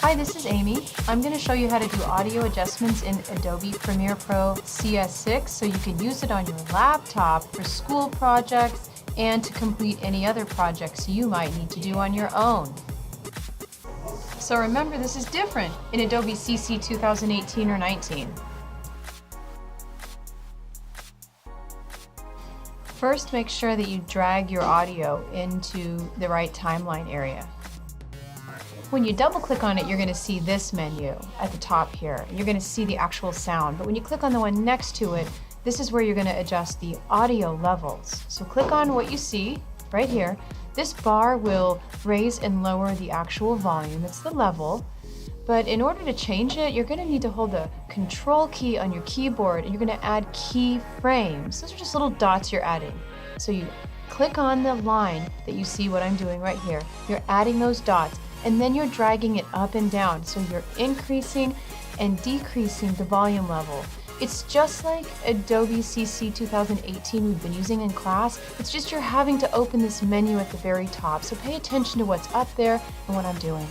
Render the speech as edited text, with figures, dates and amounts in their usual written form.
Hi, this is Amy. I'm going to show you how to do audio adjustments in Adobe Premiere Pro CS6 so you can use it on your laptop for school projects and to complete any other projects you might need to do on your own. So remember, this is different in Adobe CC 2018 or 19. First, make sure that you drag your audio into the right timeline area. When you double click on it, you're going to see this menu at the top here. You're going to see the actual sound, but when you click on the one next to it, this is where you're going to adjust the audio levels. So click on what you see right here. This bar will raise and lower the actual volume. It's the level. But in order to change it, you're going to need to hold the Control key on your keyboard and you're going to add keyframes. Those are just little dots you're adding. So you click on the line that you see what I'm doing right here. You're adding those dots and then you're dragging it up and down. So you're increasing and decreasing the volume level. It's just like Adobe CC 2018 we've been using in class. It's just you're having to open this menu at the very top. So pay attention to what's up there and what I'm doing.